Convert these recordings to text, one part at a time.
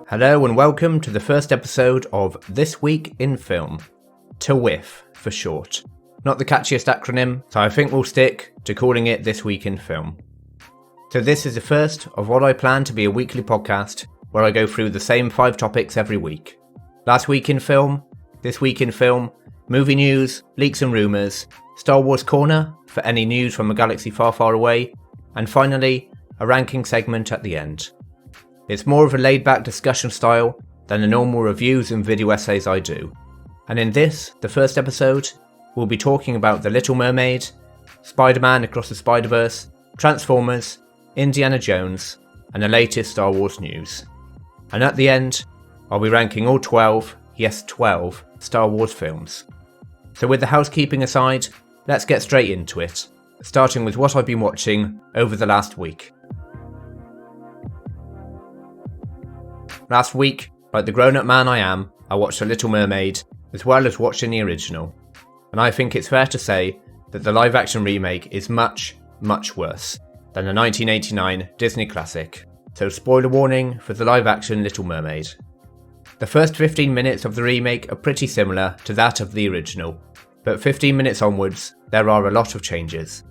Hello and welcome to the first episode of This Week in Film, TWIF for short. Not the catchiest acronym, so I think we'll stick to calling it This Week in Film. So this is the first of what I plan to be a weekly podcast where I go through the same 5 topics every week. Last week in film, this week in film, movie news, leaks and rumours, Star Wars Corner for any news from a galaxy far, far away, and finally, a ranking segment at the end. It's more of a laid-back discussion style than the normal reviews and video essays I do. And in this, the first episode, we'll be talking about The Little Mermaid, Spider-Man Across the Spider-Verse, Transformers, Indiana Jones, and the latest Star Wars news. And at the end, I'll be ranking all 12 Star Wars films. So with the housekeeping aside, let's get straight into it, starting with what I've been watching over the last week. Last week, like the grown-up man I am, I watched The Little Mermaid, as well as watching the original. And I think it's fair to say that the live-action remake is much, much worse than the 1989 Disney classic. So spoiler warning for the live-action Little Mermaid. The first 15 minutes of the remake are pretty similar to that of the original, but 15 minutes onwards, there are a lot of changes.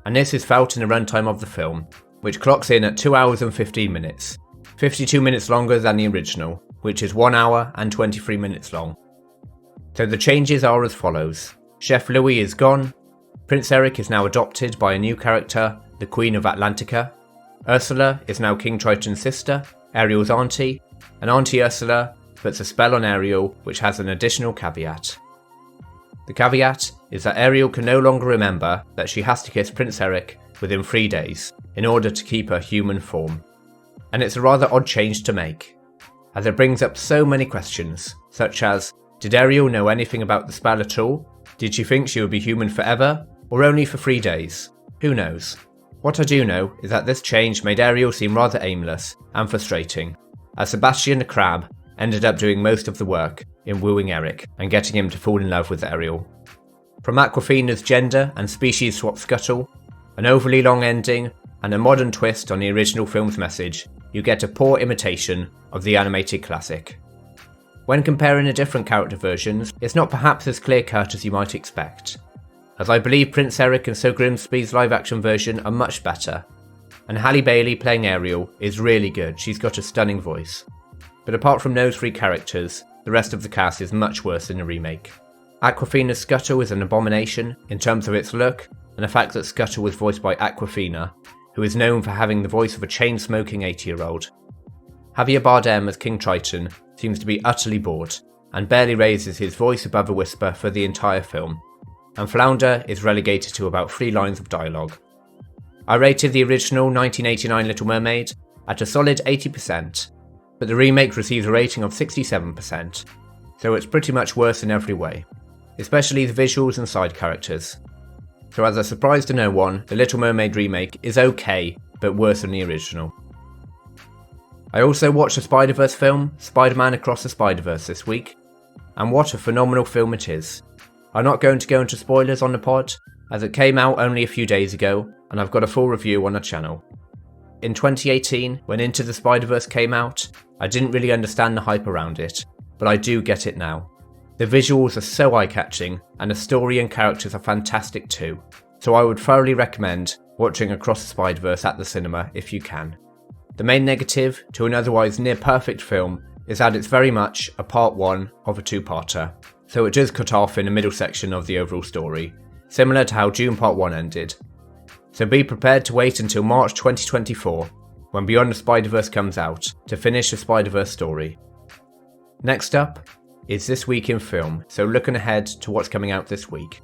And this is felt in the runtime of the film, which clocks in at 2 hours and 15 minutes. 52 minutes longer than the original, which is 1 hour and 23 minutes long. So the changes are as follows. Chef Louis is gone, Prince Eric is now adopted by a new character, the Queen of Atlantica, Ursula is now King Triton's sister, Ariel's auntie, and Auntie Ursula puts a spell on Ariel which has an additional caveat. The caveat is that Ariel can no longer remember that she has to kiss Prince Eric within 3 days in order to keep her human form. And it's a rather odd change to make, as it brings up so many questions, such as, did Ariel know anything about the spell at all? Did she think she would be human forever, or only for 3 days? Who knows? What I do know is that this change made Ariel seem rather aimless and frustrating, as Sebastian the Crab ended up doing most of the work in wooing Eric and getting him to fall in love with Ariel. From Awkwafina's gender and species swap scuttle, an overly long ending, and a modern twist on the original film's message, you get a poor imitation of the animated classic. When comparing the different character versions, it's not perhaps as clear-cut as you might expect, as I believe Prince Eric and Sir Grimsby's live-action version are much better, and Halle Bailey playing Ariel is really good, she's got a stunning voice. But apart from those 3 characters, the rest of the cast is much worse in the remake. Awkwafina's Scuttle is an abomination in terms of its look, and the fact that Scuttle was voiced by Awkwafina, who is known for having the voice of a chain-smoking 80-year-old. Javier Bardem as King Triton seems to be utterly bored, and barely raises his voice above a whisper for the entire film, and Flounder is relegated to about 3 lines of dialogue. I rated the original 1989 Little Mermaid at a solid 80%, but the remake receives a rating of 67%, so it's pretty much worse in every way, especially the visuals and side characters. So as a surprise to no one, the Little Mermaid remake is okay, but worse than the original. I also watched the Spider-Verse film, Spider-Man Across the Spider-Verse this week, and what a phenomenal film it is. I'm not going to go into spoilers on the pod, as it came out only a few days ago, and I've got a full review on the channel. In 2018, when Into the Spider-Verse came out, I didn't really understand the hype around it, but I do get it now. The visuals are so eye-catching, and the story and characters are fantastic too, so I would thoroughly recommend watching Across the Spider-Verse at the cinema if you can. The main negative to an otherwise near-perfect film is that it's very much a part 1 of a 2-parter, so it does cut off in the middle section of the overall story, similar to how Dune Part 1 ended. So be prepared to wait until March 2024, when Beyond the Spider-Verse comes out, to finish the Spider-Verse story. Next up is This Week in Film, so looking ahead to what's coming out this week.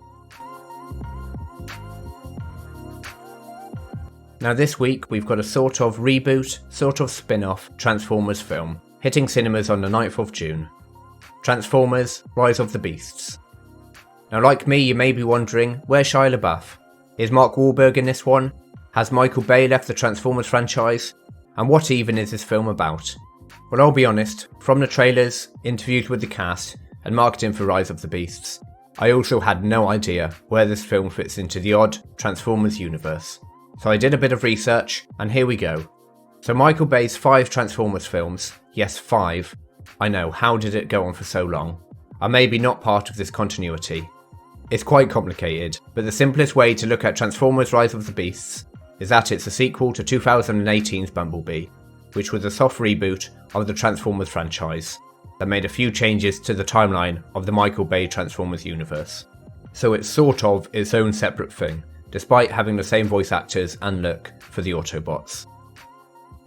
Now this week we've got a sort of reboot, sort of spin-off Transformers film, hitting cinemas on the 9th of June. Transformers: Rise of the Beasts. Now like me you may be wondering, where's Shia LaBeouf? Is Mark Wahlberg in this one? Has Michael Bay left the Transformers franchise? And what even is this film about? Well, I'll be honest, from the trailers, interviews with the cast, and marketing for Rise of the Beasts, I also had no idea where this film fits into the odd Transformers universe. So I did a bit of research, and here we go. So Michael Bay's 5 Transformers films, yes 5, I know, how did it go on for so long, are maybe not part of this continuity. It's quite complicated, but the simplest way to look at Transformers Rise of the Beasts is that it's a sequel to 2018's Bumblebee, which was a soft reboot of the Transformers franchise that made a few changes to the timeline of the Michael Bay Transformers universe. So it's sort of its own separate thing, despite having the same voice actors and look for the Autobots.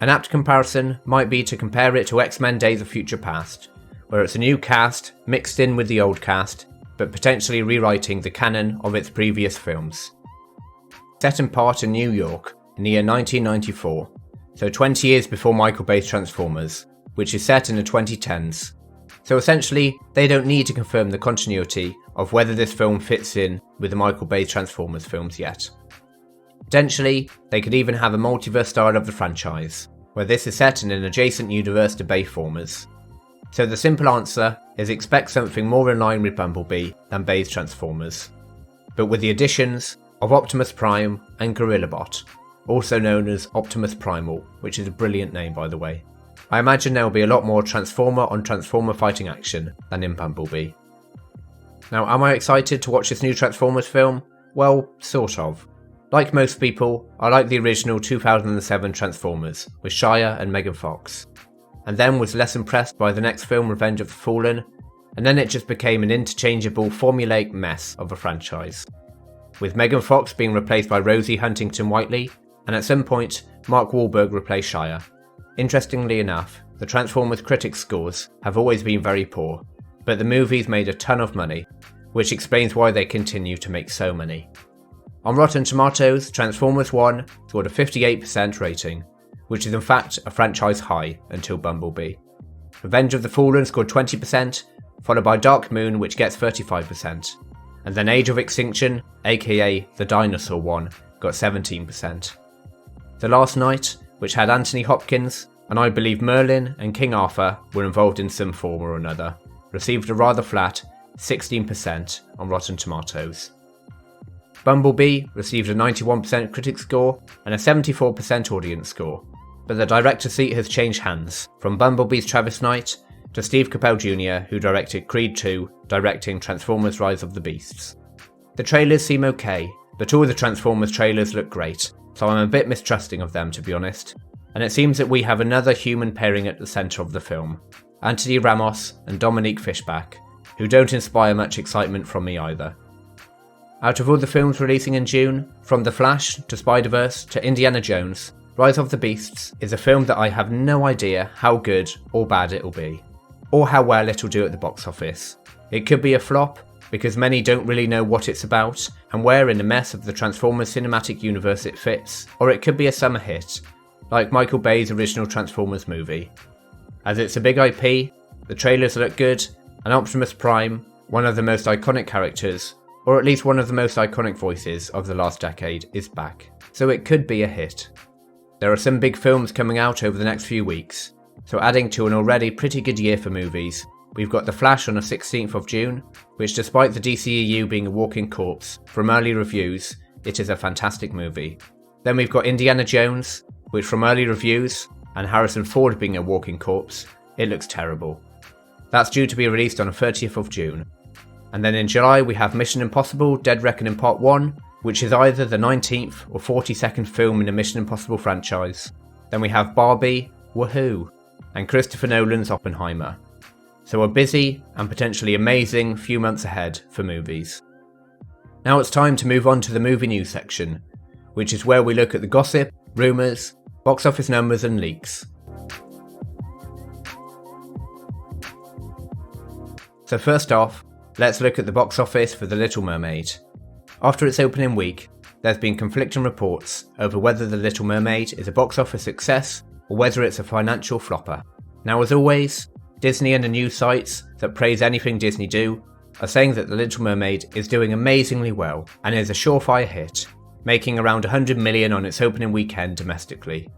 An apt comparison might be to compare it to X-Men Days of Future Past, where it's a new cast mixed in with the old cast, but potentially rewriting the canon of its previous films. Set in part in New York in the year 1994, so 20 years before Michael Bay's Transformers, which is set in the 2010s. So essentially, they don't need to confirm the continuity of whether this film fits in with the Michael Bay Transformers films yet. Potentially, they could even have a multiverse style of the franchise, where this is set in an adjacent universe to Bayformers. So the simple answer is expect something more in line with Bumblebee than Bay's Transformers, but with the additions of Optimus Prime and Gorillabot, also known as Optimus Primal, which is a brilliant name by the way. I imagine there will be a lot more Transformer on Transformer fighting action than in Bumblebee. Now, am I excited to watch this new Transformers film? Well, sort of. Like most people, I like the original 2007 Transformers with Shia and Megan Fox, and then was less impressed by the next film, Revenge of the Fallen, and then it just became an interchangeable formulaic mess of a franchise, with Megan Fox being replaced by Rosie Huntington-Whiteley, and at some point Mark Wahlberg replaced Shia. Interestingly enough, the Transformers critics' scores have always been very poor, but the movies made a ton of money, which explains why they continue to make so many. On Rotten Tomatoes, Transformers 1 scored a 58% rating, which is in fact a franchise high until Bumblebee. Revenge of the Fallen scored 20%, followed by Dark Moon, which gets 35%, and then Age of Extinction, aka the Dinosaur one, got 17%. The Last Night, which had Anthony Hopkins, and I believe Merlin and King Arthur were involved in some form or another, received a rather flat 16% on Rotten Tomatoes. Bumblebee received a 91% critic score and a 74% audience score, but the director's seat has changed hands, from Bumblebee's Travis Knight to Steve Carell Jr., who directed Creed 2, directing Transformers Rise of the Beasts. The trailers seem okay, but all the Transformers trailers look great, so I'm a bit mistrusting of them to be honest, and it seems that we have another human pairing at the centre of the film, Anthony Ramos and Dominique Fishback, who don't inspire much excitement from me either. Out of all the films releasing in June, from The Flash to Spider-Verse to Indiana Jones, Rise of the Beasts is a film that I have no idea how good or bad it'll be, or how well it'll do at the box office. It could be a flop, because many don't really know what it's about and where in the mess of the Transformers cinematic universe it fits, or it could be a summer hit, like Michael Bay's original Transformers movie. As it's a big IP, the trailers look good, and Optimus Prime, one of the most iconic characters, or at least one of the most iconic voices of the last decade, is back, so it could be a hit. There are some big films coming out over the next few weeks, so adding to an already pretty good year for movies, we've got The Flash on the 16th of June, which despite the DCEU being a walking corpse, from early reviews, it is a fantastic movie. Then we've got Indiana Jones, which from early reviews, and Harrison Ford being a walking corpse, it looks terrible. That's due to be released on the 30th of June. And then in July we have Mission Impossible Dead Reckoning Part 1, which is either the 19th or 42nd film in the Mission Impossible franchise. Then we have Barbie, woohoo, and Christopher Nolan's Oppenheimer. So a busy and potentially amazing few months ahead for movies. Now it's time to move on to the movie news section, which is where we look at the gossip, rumours, box office numbers and leaks. So first off, let's look at the box office for The Little Mermaid. After its opening week, there's been conflicting reports over whether The Little Mermaid is a box office success or whether it's a financial flopper. Now as always, Disney and the news sites that praise anything Disney do are saying that The Little Mermaid is doing amazingly well and is a surefire hit, making around 100 million on its opening weekend domestically.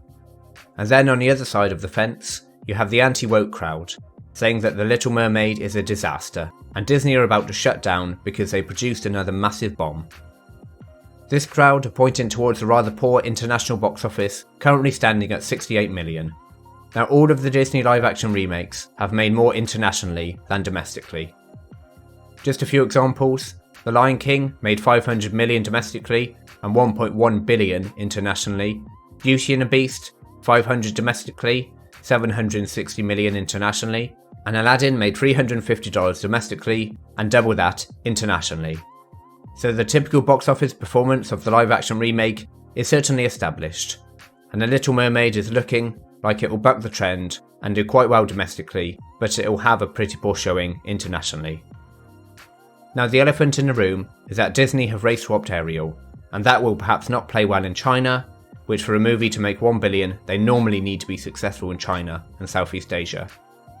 And then on the other side of the fence, you have the anti-woke crowd, saying that The Little Mermaid is a disaster, and Disney are about to shut down because they produced another massive bomb. This crowd are pointing towards the rather poor international box office, currently standing at 68 million. Now, all of the Disney live-action remakes have made more internationally than domestically. Just a few examples: The Lion King made 500 million domestically and 1.1 billion internationally, Beauty and the Beast 500 domestically, 760 million internationally, and Aladdin made $350 domestically and double that internationally. So the typical box office performance of the live-action remake is certainly established, and The Little Mermaid is looking like it will buck the trend and do quite well domestically, but it will have a pretty poor showing internationally. Now, the elephant in the room is that Disney have race swapped Ariel, and that will perhaps not play well in China, which for a movie to make 1 billion they normally need to be successful in China and Southeast Asia.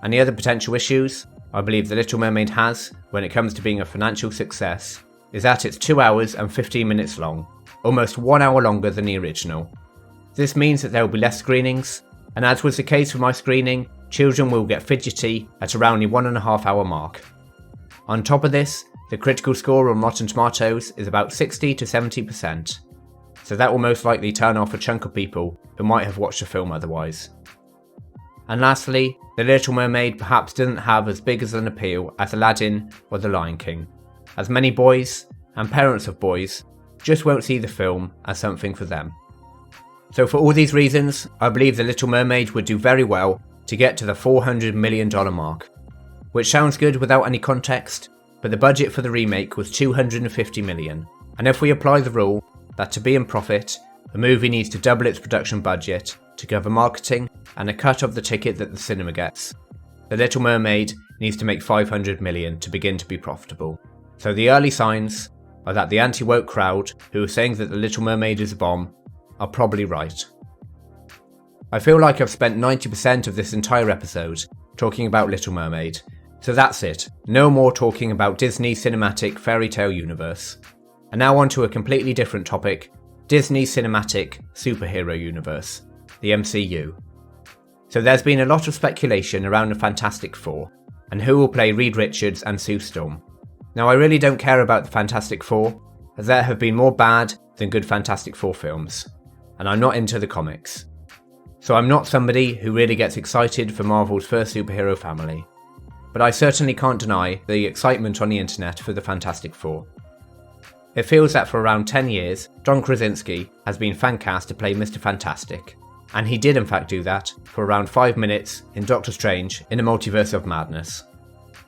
And the other potential issues I believe The Little Mermaid has when it comes to being a financial success is that it's 2 hours and 15 minutes long, almost 1 hour longer than the original. This means that there will be less screenings, and as was the case for my screening, children will get fidgety at around the 1.5 hour mark. On top of this, the critical score on Rotten Tomatoes is about 60 to 70%, so that will most likely turn off a chunk of people who might have watched the film otherwise. And lastly, The Little Mermaid perhaps doesn't have as big as an appeal as Aladdin or The Lion King, as many boys, and parents of boys, just won't see the film as something for them. So for all these reasons, I believe The Little Mermaid would do very well to get to the $400 million mark, which sounds good without any context, but the budget for the remake was $250 million, and if we apply the rule that to be in profit, the movie needs to double its production budget to cover marketing and a cut of the ticket that the cinema gets, The Little Mermaid needs to make $500 million to begin to be profitable. So the early signs are that the anti-woke crowd who are saying that The Little Mermaid is a bomb are probably right. I feel like I've spent 90% of this entire episode talking about Little Mermaid, so that's it, no more talking about Disney Cinematic Fairy Tale Universe. And now on to a completely different topic, Disney Cinematic Superhero Universe, the MCU. So there's been a lot of speculation around the Fantastic Four, and who will play Reed Richards and Sue Storm. Now, I really don't care about the Fantastic Four, as there have been more bad than good Fantastic Four films, and I'm not into the comics. So I'm not somebody who really gets excited for Marvel's first superhero family, but I certainly can't deny the excitement on the internet for the Fantastic Four. It feels that for around 10 years, John Krasinski has been fan cast to play Mr. Fantastic, and he did in fact do that for around 5 minutes in Doctor Strange in the Multiverse of Madness.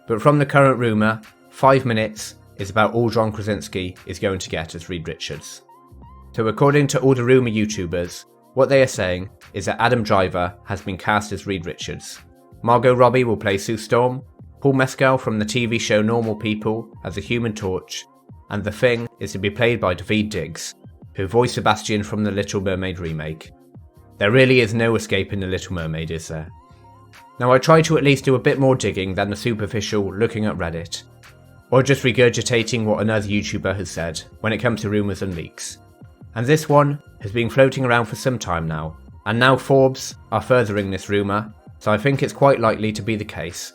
But from the current rumour, 5 minutes is about all John Krasinski is going to get as Reed Richards. So according to all the rumour YouTubers, what they are saying is that Adam Driver has been cast as Reed Richards. Margot Robbie will play Sue Storm, Paul Mescal from the TV show Normal People as the Human Torch, and The Thing is to be played by Daveed Diggs, who voiced Sebastian from the Little Mermaid remake. There really is no escaping the Little Mermaid, is there? Now I try to at least do a bit more digging than the superficial looking at Reddit, or just regurgitating what another YouTuber has said when it comes to rumours and leaks. And this one has been floating around for some time now, and now Forbes are furthering this rumour, so I think it's quite likely to be the case.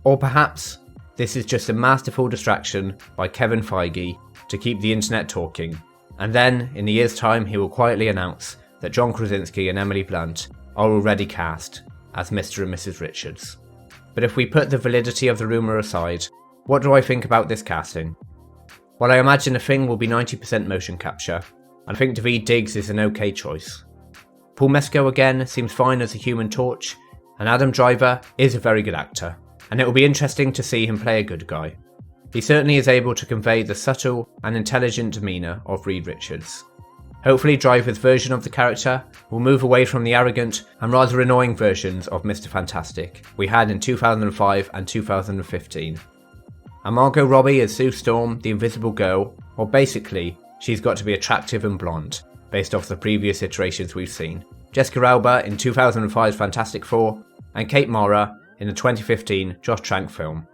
Or perhaps this is just a masterful distraction by Kevin Feige to keep the internet talking, and then in a year's time he will quietly announce that John Krasinski and Emily Blunt are already cast as Mr. and Mrs. Richards. But if we put the validity of the rumour aside, what do I think about this casting? Well, I imagine The Thing will be 90% motion capture, and I think Daveed Diggs is an okay choice. Paul Mescal again seems fine as a Human Torch, and Adam Driver is a very good actor, and it will be interesting to see him play a good guy. He certainly is able to convey the subtle and intelligent demeanour of Reed Richards. Hopefully Driver's version of the character will move away from the arrogant and rather annoying versions of Mr. Fantastic we had in 2005 and 2015. And Margot Robbie as Sue Storm, the Invisible Girl, well basically, she's got to be attractive and blonde, based off the previous iterations we've seen. Jessica Alba in 2005's Fantastic Four, and Kate Mara in the 2015 Josh Trank film.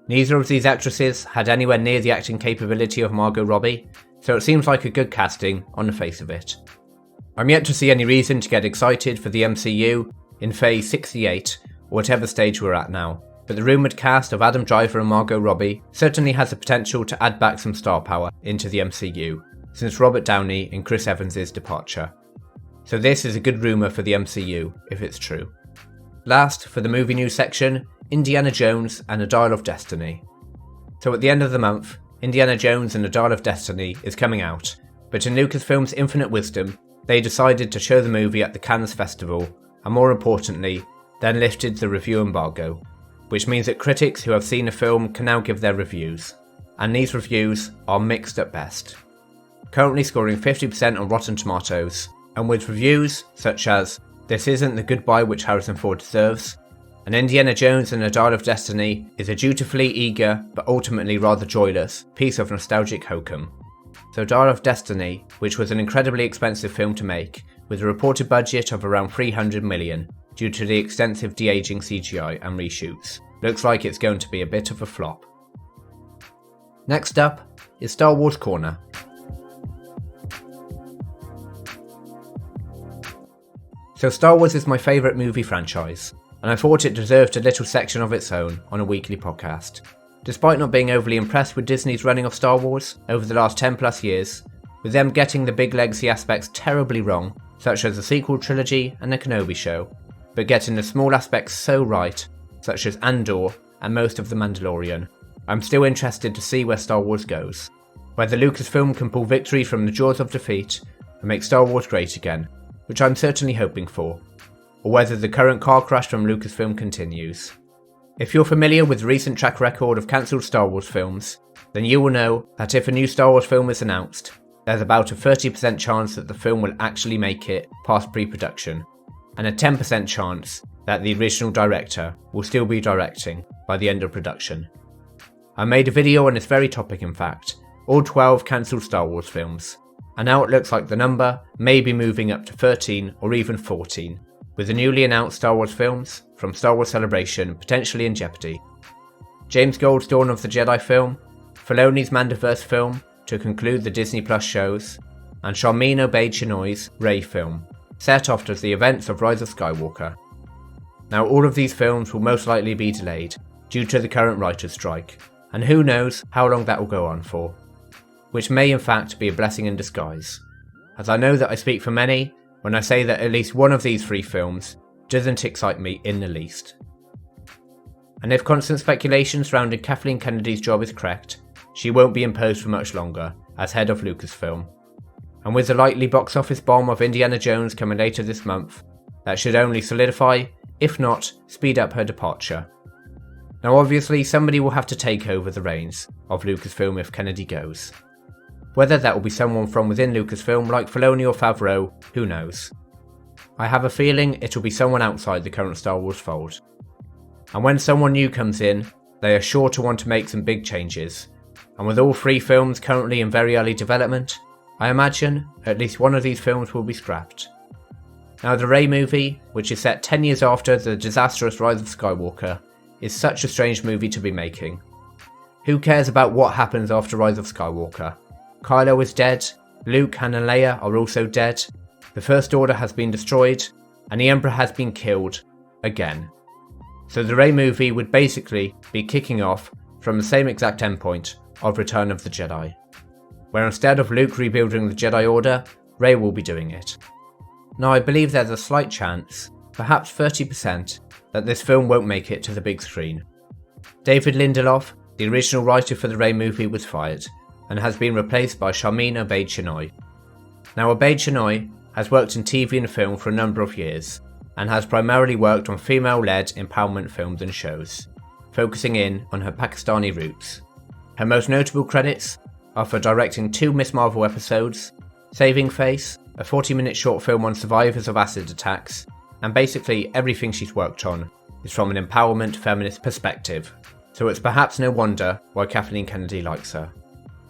Neither of these actresses had anywhere near the acting capability of Margot Robbie, so it seems like a good casting on the face of it. I'm yet to see any reason to get excited for the MCU in Phase 68, or whatever stage we're at now, but the rumoured cast of Adam Driver and Margot Robbie certainly has the potential to add back some star power into the MCU, since Robert Downey and Chris Evans' departure. So this is a good rumour for the MCU, if it's true. Last, for the movie news section, Indiana Jones and a Dial of Destiny. So at the end of the month, Indiana Jones and a Dial of Destiny is coming out, but in Lucasfilm's infinite wisdom, they decided to show the movie at the Cannes Festival, and more importantly, then lifted the review embargo, which means that critics who have seen the film can now give their reviews, and these reviews are mixed at best. Currently scoring 50% on Rotten Tomatoes, and with reviews such as "This isn't the goodbye which Harrison Ford deserves," and "Indiana Jones and a Dial of Destiny is a dutifully eager but ultimately rather joyless piece of nostalgic hokum." So Dial of Destiny, which was an incredibly expensive film to make, with a reported budget of around $300 million due to the extensive de-aging CGI and reshoots, looks like it's going to be a bit of a flop. Next up is Star Wars Corner. So Star Wars is my favourite movie franchise, and I thought it deserved a little section of its own on a weekly podcast. Despite not being overly impressed with Disney's running of Star Wars over the last 10 plus years, with them getting the big legacy aspects terribly wrong, such as the sequel trilogy and the Kenobi show, but getting the small aspects so right, such as Andor and most of The Mandalorian, I'm still interested to see where Star Wars goes. Whether Lucasfilm can pull victory from the jaws of defeat and make Star Wars great again, which I'm certainly hoping for, or whether the current car crash from Lucasfilm continues. If you're familiar with the recent track record of cancelled Star Wars films, then you will know that if a new Star Wars film is announced, there's about a 30% chance that the film will actually make it past pre-production, and a 10% chance that the original director will still be directing by the end of production. I made a video on this very topic, in fact, all 12 cancelled Star Wars films, and now it looks like the number may be moving up to 13 or even 14, with the newly announced Star Wars films from Star Wars Celebration potentially in jeopardy. James Gold's Dawn of the Jedi film, Filoni's Mandoverse film to conclude the Disney Plus shows, and Charmin Obaid-Chinoy's Rey film, set after the events of Rise of Skywalker. Now all of these films will most likely be delayed due to the current writer's strike, and who knows how long that will go on for, which may in fact be a blessing in disguise, as I know that I speak for many when I say that at least one of these 3 films doesn't excite me in the least. And if constant speculation surrounding Kathleen Kennedy's job is correct, she won't be in post for much longer as head of Lucasfilm. And with the likely box office bomb of Indiana Jones coming later this month, that should only solidify, if not speed up her departure. Now obviously somebody will have to take over the reins of Lucasfilm if Kennedy goes. Whether that will be someone from within Lucasfilm like Filoni or Favreau, who knows. I have a feeling it'll be someone outside the current Star Wars fold. And when someone new comes in, they are sure to want to make some big changes, and with all 3 films currently in very early development, I imagine at least one of these films will be scrapped. Now the Rey movie, which is set 10 years after the disastrous Rise of Skywalker, is such a strange movie to be making. Who cares about what happens after Rise of Skywalker? Kylo is dead, Luke, Han and Leia are also dead, the First Order has been destroyed, and the Emperor has been killed, again. So the Rey movie would basically be kicking off from the same exact endpoint of Return of the Jedi, where instead of Luke rebuilding the Jedi Order, Rey will be doing it. Now I believe there's a slight chance, perhaps 30%, that this film won't make it to the big screen. David Lindelof, the original writer for the Rey movie, was fired, and has been replaced by Charmin Obaid-Chinoy. Now Obaid-Chinoy has worked in TV and film for a number of years, and has primarily worked on female-led empowerment films and shows, focusing in on her Pakistani roots. Her most notable credits are for directing 2 Miss Marvel episodes, Saving Face, a 40-minute short film on survivors of acid attacks, and basically everything she's worked on is from an empowerment feminist perspective, so it's perhaps no wonder why Kathleen Kennedy likes her.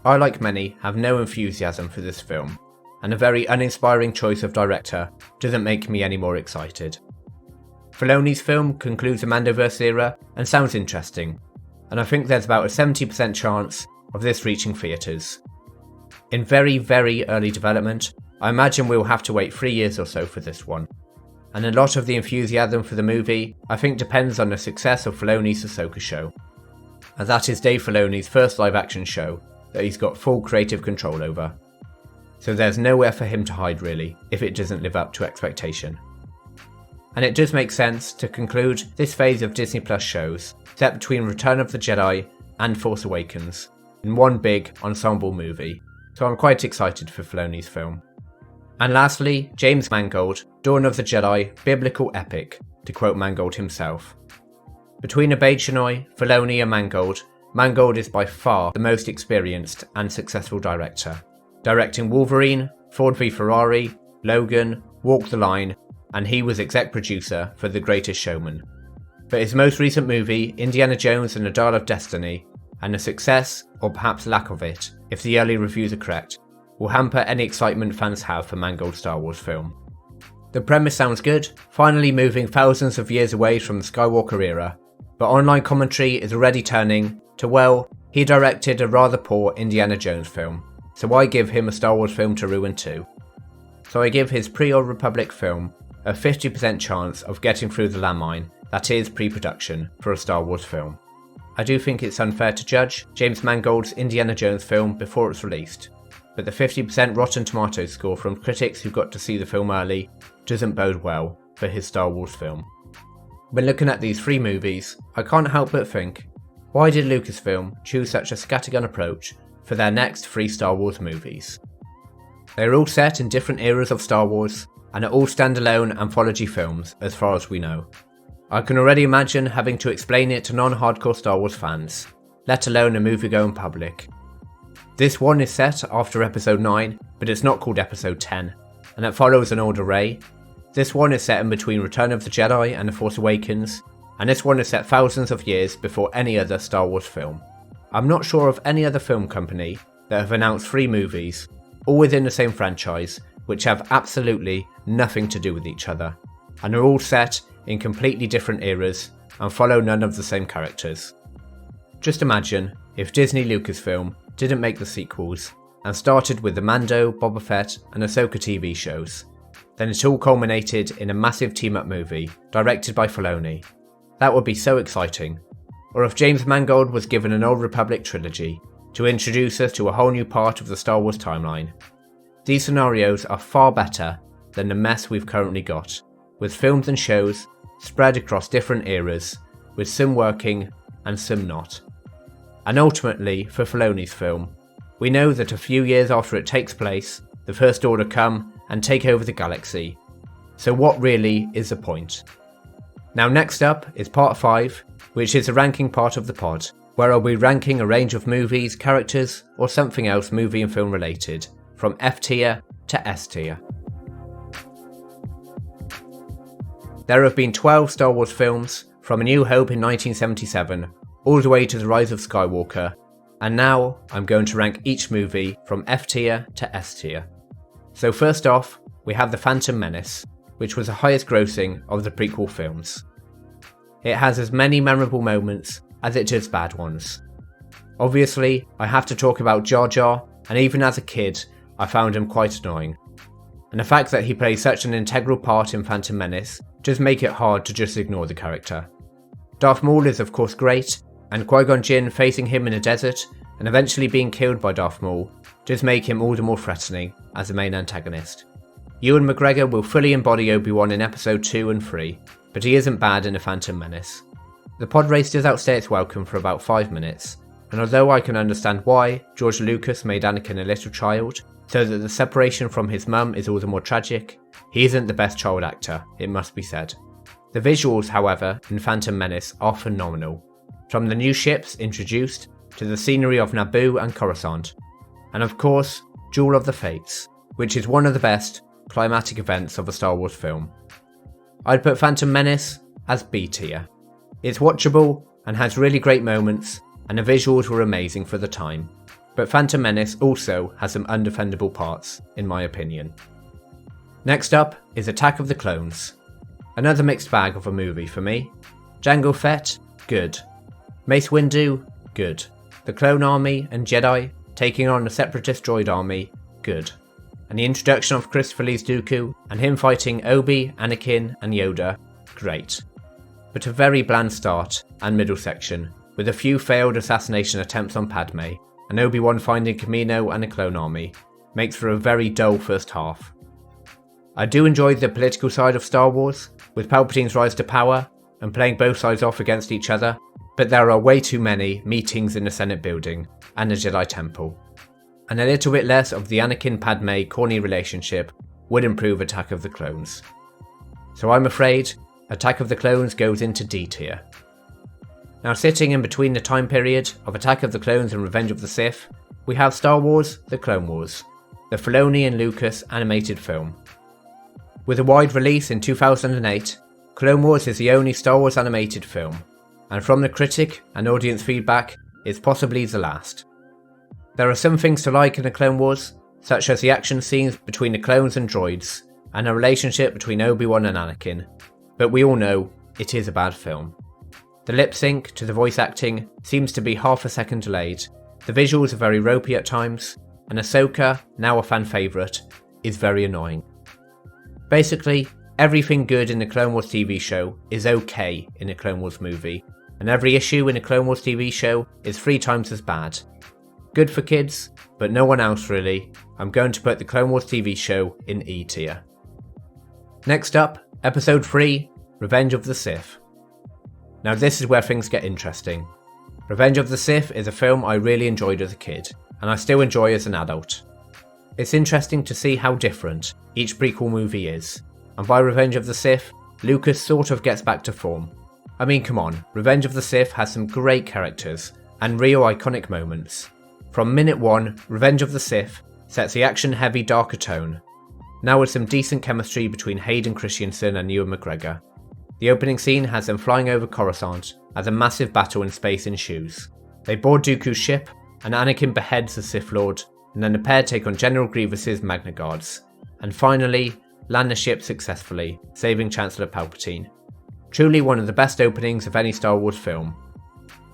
I, like many, have no enthusiasm for this film, and a very uninspiring choice of director doesn't make me any more excited. Filoni's film concludes the Mandoverse era and sounds interesting, and I think there's about a 70% chance of this reaching theatres. In very, very early development, I imagine we'll have to wait 3 years or so for this one, and a lot of the enthusiasm for the movie I think depends on the success of Filoni's Ahsoka show, as that is Dave Filoni's first live action show that he's got full creative control over. so there's nowhere for him to hide really if it doesn't live up to expectation. And it does make sense to conclude this phase of Disney Plus shows set between Return of the Jedi and Force Awakens in one big ensemble movie, so I'm quite excited for Filoni's film. And lastly, James Mangold, Dawn of the Jedi, biblical epic, to quote Mangold himself. Between Abe Chinoy, Filoni and Mangold, Mangold is by far the most experienced and successful director, directing Wolverine, Ford v Ferrari, Logan, Walk the Line, and he was exec producer for The Greatest Showman. But his most recent movie, Indiana Jones and the Dial of Destiny, and the success, or perhaps lack of it, if the early reviews are correct, will hamper any excitement fans have for Mangold's Star Wars film. The premise sounds good, finally moving thousands of years away from the Skywalker era, but online commentary is already turning to, well, he directed a rather poor Indiana Jones film, so why give him a Star Wars film to ruin too? So I give his pre-Old Republic film a 50% chance of getting through the landmine that is pre-production for a Star Wars film. I do think it's unfair to judge James Mangold's Indiana Jones film before it's released, but the 50% Rotten Tomatoes score from critics who got to see the film early doesn't bode well for his Star Wars film. When looking at these three movies, I can't help but think, why did Lucasfilm choose such a scattergun approach for their next three Star Wars movies? They are all set in different eras of Star Wars, and are all standalone anthology films as far as we know. I can already imagine having to explain it to non-hardcore Star Wars fans, let alone a movie-going public. This one is set after Episode 9, but it's not called Episode 10, and it follows an order array. This one is set in between Return of the Jedi and The Force Awakens, and this one is set thousands of years before any other Star Wars film. I'm not sure of any other film company that have announced three movies, all within the same franchise, which have absolutely nothing to do with each other, and are all set in completely different eras and follow none of the same characters. Just imagine if Disney Lucasfilm didn't make the sequels and started with the Mando, Boba Fett and Ahsoka TV shows. Then it all culminated in a massive team-up movie directed by Filoni. That would be so exciting. Or if James Mangold was given an Old Republic trilogy to introduce us to a whole new part of the Star Wars timeline. These scenarios are far better than the mess we've currently got, with films and shows spread across different eras, with some working and some not. And ultimately, for Filoni's film, we know that a few years after it takes place, the First Order come and take over the galaxy. So what really is the point? Now next up is part 5, which is the ranking part of the pod, where I'll be ranking a range of movies, characters, or something else movie and film related, from F tier to S tier. There have been 12 Star Wars films, from A New Hope in 1977, all the way to The Rise of Skywalker, and now I'm going to rank each movie from F tier to S tier. So first off, we have The Phantom Menace, which was the highest grossing of the prequel films. It has as many memorable moments as it does bad ones. Obviously, I have to talk about Jar Jar, and even as a kid, I found him quite annoying. And the fact that he plays such an integral part in Phantom Menace does make it hard to just ignore the character. Darth Maul is of course great, and Qui-Gon Jinn facing him in a desert and eventually being killed by Darth Maul does make him all the more threatening as the main antagonist. Ewan McGregor will fully embody Obi-Wan in episode 2 and 3, but he isn't bad in The Phantom Menace. The pod race does outstay its welcome for about 5 minutes, and although I can understand why George Lucas made Anakin a little child, so that the separation from his mum is all the more tragic, he isn't the best child actor, it must be said. The visuals, however, in Phantom Menace are phenomenal, from the new ships introduced to the scenery of Naboo and Coruscant, and of course, Duel of the Fates, which is one of the best climatic events of a Star Wars film. I'd put Phantom Menace as B tier. It's watchable and has really great moments, and the visuals were amazing for the time, but Phantom Menace also has some undefendable parts, in my opinion. Next up is Attack of the Clones. Another mixed bag of a movie for me. Jango Fett, good. Mace Windu, good. The Clone Army and Jedi taking on the Separatist droid army, good. And the introduction of Christopher Lee's Dooku and him fighting Obi, Anakin and Yoda, great. But a very bland start and middle section, with a few failed assassination attempts on Padme, and Obi-Wan finding Kamino and a clone army, makes for a very dull first half. I do enjoy the political side of Star Wars, with Palpatine's rise to power and playing both sides off against each other, but there are way too many meetings in the Senate building and the Jedi Temple, and a little bit less of the Anakin-Padme corny relationship would improve Attack of the Clones. So I'm afraid Attack of the Clones goes into D tier. Now, sitting in between the time period of Attack of the Clones and Revenge of the Sith, we have Star Wars: The Clone Wars, the Filoni and Lucas animated film. With a wide release in 2008, Clone Wars is the only Star Wars animated film, and from the critic and audience feedback, it's possibly the last. There are some things to like in the Clone Wars, such as the action scenes between the clones and droids, and a relationship between Obi-Wan and Anakin, but we all know it is a bad film. The lip sync to the voice acting seems to be half a second delayed, the visuals are very ropey at times, and Ahsoka, now a fan favourite, is very annoying. Basically, everything good in the Clone Wars TV show is okay in the Clone Wars movie, and every issue in the Clone Wars TV show is 3 times as bad. Good for kids, but no one else really. I'm going to put the Clone Wars TV show in E tier. Next up, Episode 3, Revenge of the Sith. Now this is where things get interesting. Revenge of the Sith is a film I really enjoyed as a kid, and I still enjoy as an adult. It's interesting to see how different each prequel movie is, and by Revenge of the Sith, Lucas sort of gets back to form. I mean, come on, Revenge of the Sith has some great characters and real iconic moments. From minute 1, Revenge of the Sith sets the action-heavy darker tone, now with some decent chemistry between Hayden Christensen and Ewan McGregor. The opening scene has them flying over Coruscant as a massive battle in space ensues. They board Dooku's ship, and Anakin beheads the Sith Lord, and then the pair take on General Grievous's Magna Guards, and finally land the ship successfully, saving Chancellor Palpatine. Truly one of the best openings of any Star Wars film.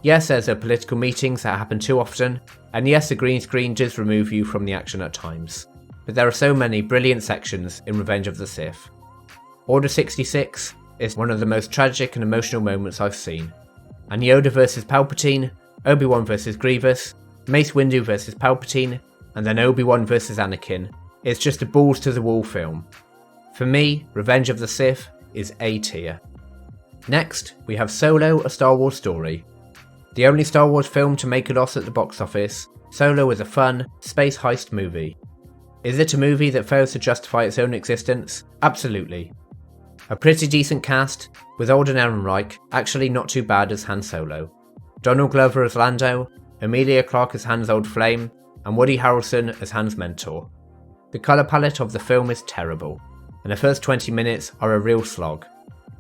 Yes, there's a political meetings that happen too often, and yes, the green screen does remove you from the action at times, but there are so many brilliant sections in Revenge of the Sith. Order 66 is one of the most tragic and emotional moments I've seen, and Yoda vs Palpatine, Obi-Wan vs Grievous, Mace Windu vs Palpatine, and then Obi-Wan vs Anakin is just a balls to the wall film. For me, Revenge of the Sith is A tier. Next, we have Solo: A Star Wars Story. The only Star Wars film to make a loss at the box office, Solo is a fun, space heist movie. Is it a movie that fails to justify its own existence? Absolutely. A pretty decent cast, with Alden Ehrenreich actually not too bad as Han Solo, Donald Glover as Lando, Emilia Clarke as Han's old flame, and Woody Harrelson as Han's mentor. The colour palette of the film is terrible, and the first 20 minutes are a real slog,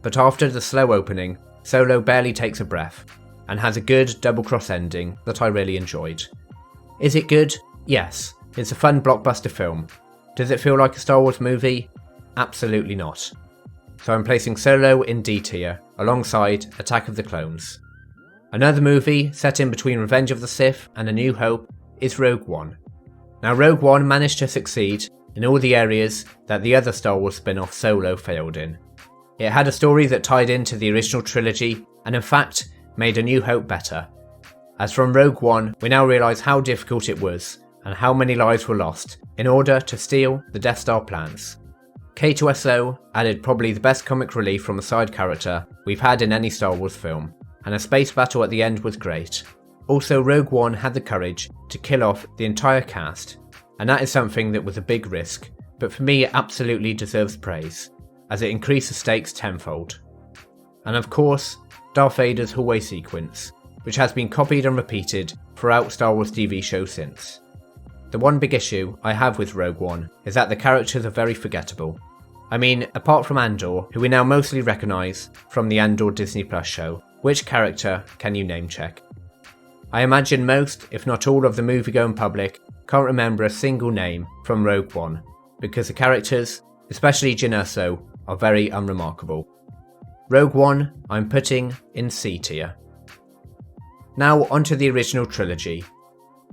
but after the slow opening, Solo barely takes a breath, and has a good double-cross ending that I really enjoyed. Is it good? Yes, it's a fun blockbuster film. Does it feel like a Star Wars movie? Absolutely not. So I'm placing Solo in D tier, alongside Attack of the Clones. Another movie set in between Revenge of the Sith and A New Hope is Rogue One. Now Rogue One managed to succeed in all the areas that the other Star Wars spin-off Solo failed in. It had a story that tied into the original trilogy, and in fact, made A New Hope better. As from Rogue One, we now realise how difficult it was, and how many lives were lost in order to steal the Death Star plans. K2SO added probably the best comic relief from a side character we've had in any Star Wars film, and a space battle at the end was great. Also, Rogue One had the courage to kill off the entire cast, and that is something that was a big risk, but for me it absolutely deserves praise, as it increased the stakes tenfold. And of course, Darth Vader's hallway sequence, which has been copied and repeated throughout Star Wars TV shows since. The one big issue I have with Rogue One is that the characters are very forgettable. I mean, apart from Andor, who we now mostly recognise from the Andor Disney Plus show, which character can you name check? I imagine most, if not all of the movie-going public can't remember a single name from Rogue One, because the characters, especially Jyn Erso, are very unremarkable. Rogue One I'm putting in C tier. Now onto the original trilogy.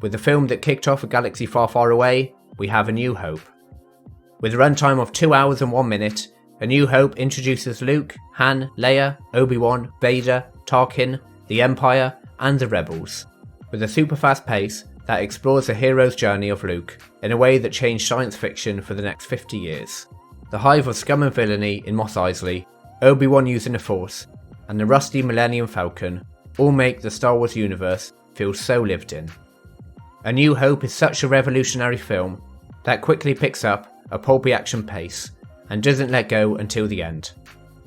With the film that kicked off A Galaxy Far Far Away, we have A New Hope. With a runtime of 2 hours and 1 minute, A New Hope introduces Luke, Han, Leia, Obi-Wan, Vader, Tarkin, the Empire, and the Rebels, with a super fast pace that explores the hero's journey of Luke in a way that changed science fiction for the next 50 years. The hive of scum and villainy in Mos Eisley, Obi-Wan using the Force, and the rusty Millennium Falcon all make the Star Wars universe feel so lived in. A New Hope is such a revolutionary film that quickly picks up a pulpy action pace and doesn't let go until the end.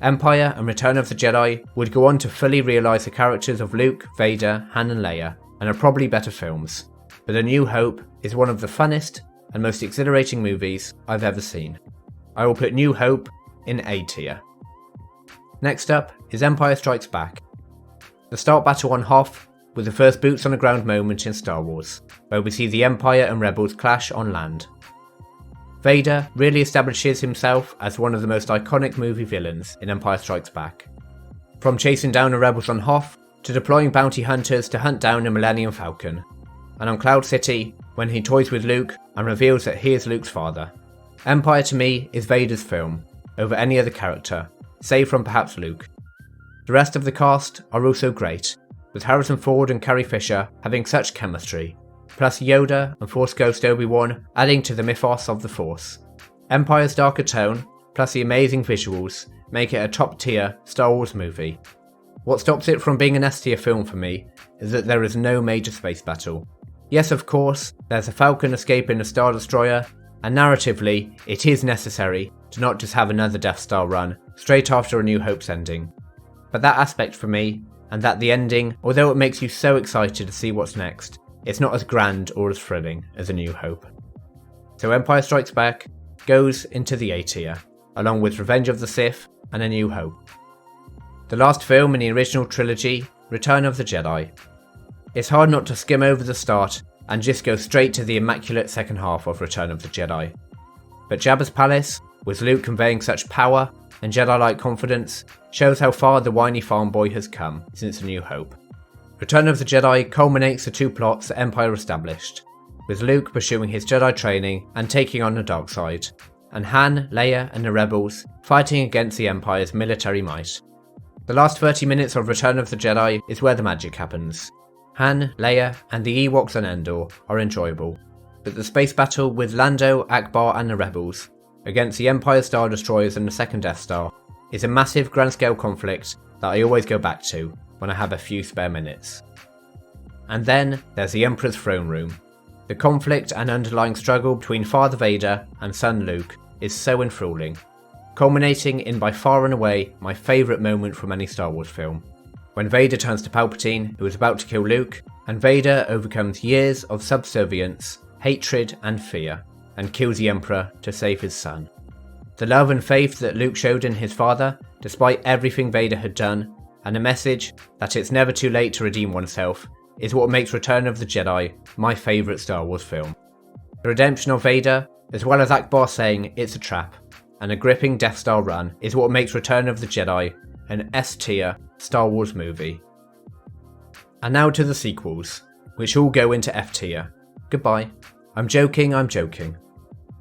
Empire and Return of the Jedi would go on to fully realise the characters of Luke, Vader, Han and Leia, and are probably better films, but A New Hope is one of the funnest and most exhilarating movies I've ever seen. I will put New Hope in A tier. Next up is Empire Strikes Back. The start battle on Hoth was the first boots on the ground moment in Star Wars, where we see the Empire and Rebels clash on land. Vader really establishes himself as one of the most iconic movie villains in Empire Strikes Back. From chasing down the rebels on Hoth, to deploying bounty hunters to hunt down the Millennium Falcon, and on Cloud City, when he toys with Luke and reveals that he is Luke's father. Empire to me is Vader's film, over any other character, save from perhaps Luke. The rest of the cast are also great, with Harrison Ford and Carrie Fisher having such chemistry, plus Yoda and Force Ghost Obi-Wan adding to the mythos of the Force. Empire's darker tone, plus the amazing visuals, make it a top tier Star Wars movie. What stops it from being an S tier film for me is that there is no major space battle. Yes, of course, there's a Falcon escaping a Star Destroyer, and narratively, it is necessary to not just have another Death Star run straight after A New Hope's ending. But that aspect for me, and that the ending, although it makes you so excited to see what's next, it's not as grand or as thrilling as A New Hope. So Empire Strikes Back goes into the A tier, along with Revenge of the Sith and A New Hope. The last film in the original trilogy, Return of the Jedi. It's hard not to skim over the start and just go straight to the immaculate second half of Return of the Jedi. But Jabba's palace, with Luke conveying such power and Jedi-like confidence, shows how far the whiny farm boy has come since A New Hope. Return of the Jedi culminates the two plots that Empire established, with Luke pursuing his Jedi training and taking on the dark side, and Han, Leia and the Rebels fighting against the Empire's military might. The last 30 minutes of Return of the Jedi is where the magic happens. Han, Leia and the Ewoks on Endor are enjoyable, but the space battle with Lando, Akbar and the Rebels against the Empire Star Destroyers and the second Death Star is a massive grand-scale conflict that I always go back to when I have a few spare minutes. And then there's the Emperor's throne room. The conflict and underlying struggle between Father Vader and son Luke is so enthralling, culminating in by far and away my favourite moment from any Star Wars film, when Vader turns to Palpatine, who is about to kill Luke, and Vader overcomes years of subservience, hatred and fear, and kills the Emperor to save his son. The love and faith that Luke showed in his father, despite everything Vader had done, and the message that it's never too late to redeem oneself, is what makes Return of the Jedi my favourite Star Wars film. The redemption of Vader, as well as Akbar saying it's a trap, and a gripping Death Star run is what makes Return of the Jedi an S-tier Star Wars movie. And now to the sequels, which all go into F-tier. Goodbye. I'm joking.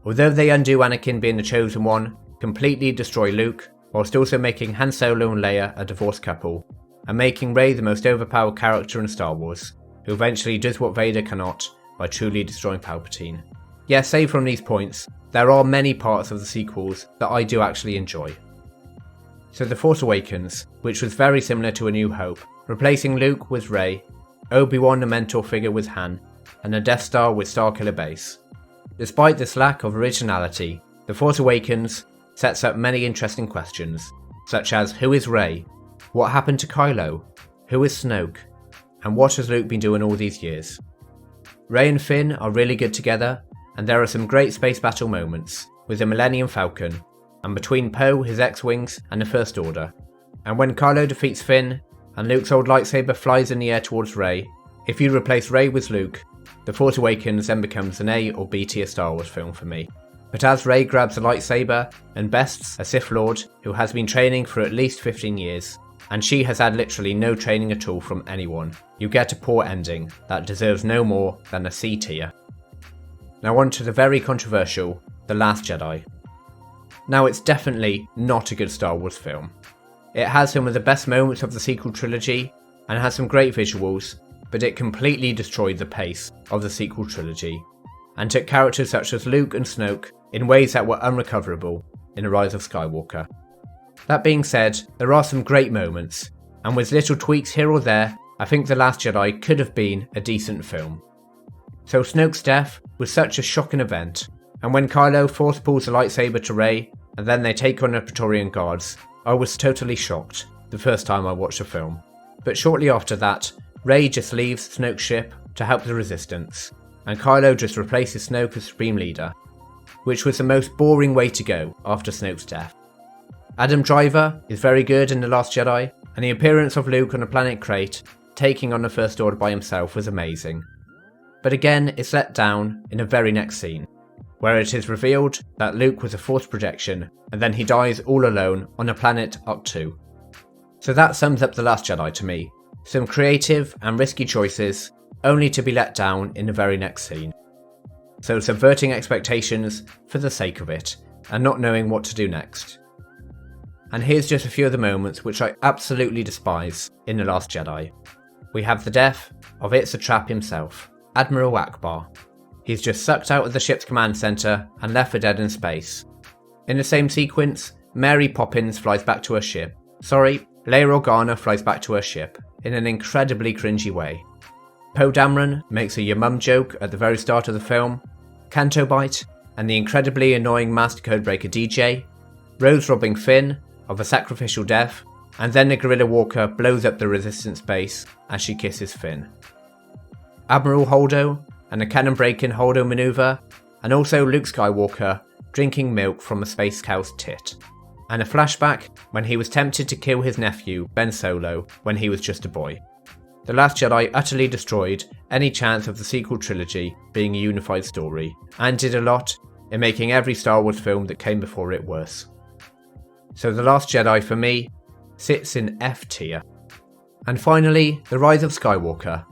Although they undo Anakin being the chosen one, completely destroy Luke, whilst also making Han Solo and Leia a divorced couple, and making Rey the most overpowered character in Star Wars, who eventually does what Vader cannot by truly destroying Palpatine. Yes, save from these points, there are many parts of the sequels that I do actually enjoy. So The Force Awakens, which was very similar to A New Hope, replacing Luke with Rey, Obi-Wan a mentor figure with Han, and a Death Star with Starkiller Base. Despite this lack of originality, The Force Awakens sets up many interesting questions, such as who is Rey, what happened to Kylo, who is Snoke, and what has Luke been doing all these years. Rey and Finn are really good together, and there are some great space battle moments, with the Millennium Falcon, and between Poe, his X-Wings, and the First Order. And when Kylo defeats Finn, and Luke's old lightsaber flies in the air towards Rey, if you replace Rey with Luke, The Force Awakens then becomes an A or B tier Star Wars film for me. But as Rey grabs a lightsaber and bests a Sith Lord who has been training for at least 15 years, and she has had literally no training at all from anyone, you get a poor ending that deserves no more than a C tier. Now on to the very controversial The Last Jedi. Now it's definitely not a good Star Wars film. It has some of the best moments of the sequel trilogy, and has some great visuals, but it completely destroyed the pace of the sequel trilogy, and took characters such as Luke and Snoke in ways that were unrecoverable in The Rise of Skywalker. That being said, there are some great moments, and with little tweaks here or there, I think The Last Jedi could have been a decent film. So Snoke's death was such a shocking event, and when Kylo force pulls the lightsaber to Rey, and then they take on the Praetorian Guards, I was totally shocked the first time I watched the film. But shortly after that, Rey just leaves Snoke's ship to help the Resistance, and Kylo just replaces Snoke as Supreme Leader, which was the most boring way to go after Snoke's death. Adam Driver is very good in The Last Jedi, and the appearance of Luke on the planet Crate, taking on the First Order by himself, was amazing. But again, it's let down in the very next scene, where it is revealed that Luke was a Force projection, and then he dies all alone on the planet Ahch-To. So that sums up The Last Jedi to me. Some creative and risky choices, only to be let down in the very next scene. So subverting expectations for the sake of it, and not knowing what to do next. And here's just a few of the moments which I absolutely despise in The Last Jedi. We have the death of It's a Trap himself, Admiral Akbar. He's just sucked out of the ship's command centre and left for dead in space. In the same sequence, Mary Poppins flies back to her ship. Leia Organa flies back to her ship, in an incredibly cringy way. Poe Dameron makes a "your mum" joke at the very start of the film. Canto Bite, and the incredibly annoying Master Codebreaker DJ. Rose robbing Finn of a sacrificial death, and then the Guerrilla Walker blows up the Resistance base as she kisses Finn. Admiral Holdo, and the cannon-breaking Holdo maneuver, and also Luke Skywalker drinking milk from a space cow's tit. And a flashback when he was tempted to kill his nephew, Ben Solo, when he was just a boy. The Last Jedi utterly destroyed any chance of the sequel trilogy being a unified story, and did a lot in making every Star Wars film that came before it worse. So The Last Jedi, for me, sits in F tier. And finally, The Rise of Skywalker.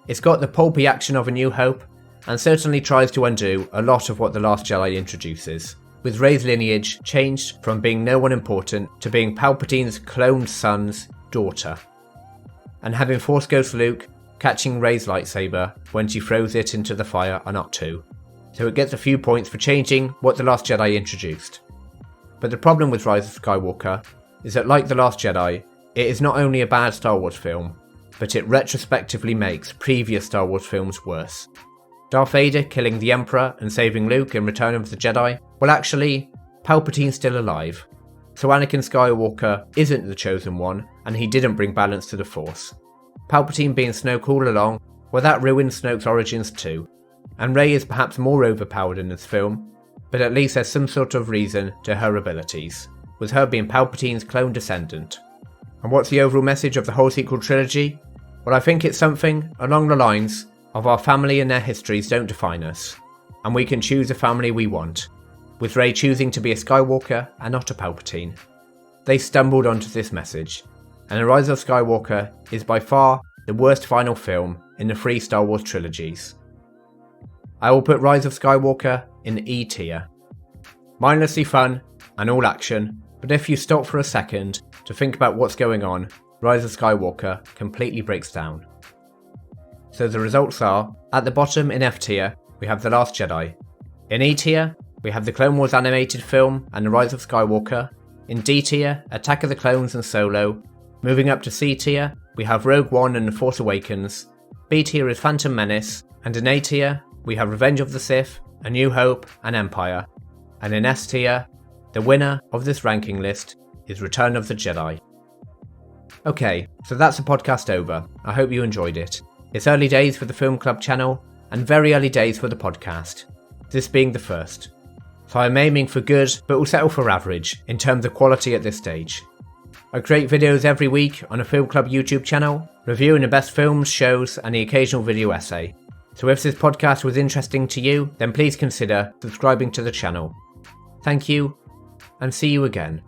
It's got the pulpy action of A New Hope, and certainly tries to undo a lot of what The Last Jedi introduces, with Rey's lineage changed from being no one important to being Palpatine's cloned son's daughter, and having Force Ghost Luke catching Rey's lightsaber when she throws it into the fire on Ahch-To, so it gets a few points for changing what The Last Jedi introduced. But the problem with Rise of Skywalker is that, like The Last Jedi, it is not only a bad Star Wars film, but it retrospectively makes previous Star Wars films worse. Darth Vader killing the Emperor and saving Luke in Return of the Jedi? Well, actually, Palpatine's still alive. So Anakin Skywalker isn't the chosen one, and he didn't bring balance to the Force. Palpatine being Snoke all along, well, that ruins Snoke's origins too. And Rey is perhaps more overpowered in this film, but at least there's some sort of reason to her abilities, with her being Palpatine's clone descendant. And what's the overall message of the whole sequel trilogy? Well, I think it's something along the lines of our family and their histories don't define us, and we can choose a family we want, with Rey choosing to be a Skywalker and not a Palpatine. They stumbled onto this message, and The Rise of Skywalker is by far the worst final film in the 3 Star Wars trilogies. I will put Rise of Skywalker in E tier. Mindlessly fun and all action, but if you stop for a second to think about what's going on, Rise of Skywalker completely breaks down. So the results are, at the bottom in F tier, we have The Last Jedi. In E tier, we have the Clone Wars animated film and The Rise of Skywalker. In D tier, Attack of the Clones and Solo. Moving up to C tier, we have Rogue One and The Force Awakens. B tier is Phantom Menace. And in A tier, we have Revenge of the Sith, A New Hope, and Empire. And in S tier, the winner of this ranking list is Return of the Jedi. Okay, so that's the podcast over. I hope you enjoyed it. It's early days for the Film Club channel, and very early days for the podcast, this being the first. So I'm aiming for good, but will settle for average in terms of quality at this stage. I create videos every week on a Film Club YouTube channel, reviewing the best films, shows, and the occasional video essay. So if this podcast was interesting to you, then please consider subscribing to the channel. Thank you, and see you again.